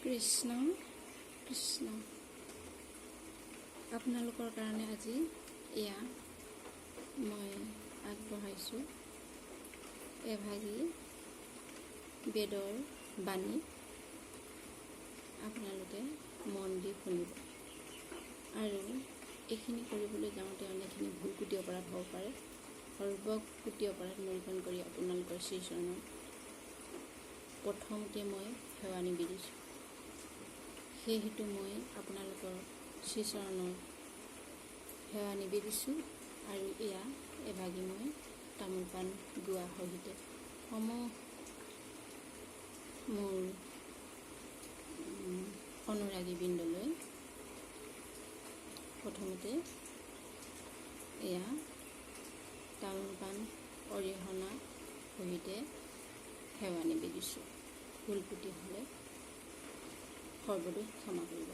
কৃষ্ণ কৃষ্ণ আপোনালোকৰ কাৰণে আজি এয়া মই আগবঢ়াইছোঁ এভাগী বেদৰ বাণী। আপোনালোকে মন দি শুনিব। আৰু এইখিনি কৰিবলৈ যাওঁতে অনেকখিনি ভুল কুটি অপৰাধ হ'ব পাৰে। সৰ্বকুটি অপৰাধ নিৰূপণ কৰি আপোনালোকৰ শ্ৰীচৰণত প্ৰথমতে মই সেৱা নিবেদিছোঁ। সেই হেতু মই আপোনালোকৰ শ্ৰীচৰণত সেৱা নিবেদিছোঁ। আৰু এয়া এভাগী মই তামোল পাণ গোৱা সহিত মোৰ অনুৰাগীবৃন্দলৈ প্ৰথমতে এয়া তামোল পাণ অৰিহণা সহিতে সেৱা নিবেদিছোঁ। ভুল কুটি হ'লে সৰ্বদোষ ক্ষমা কৰিব।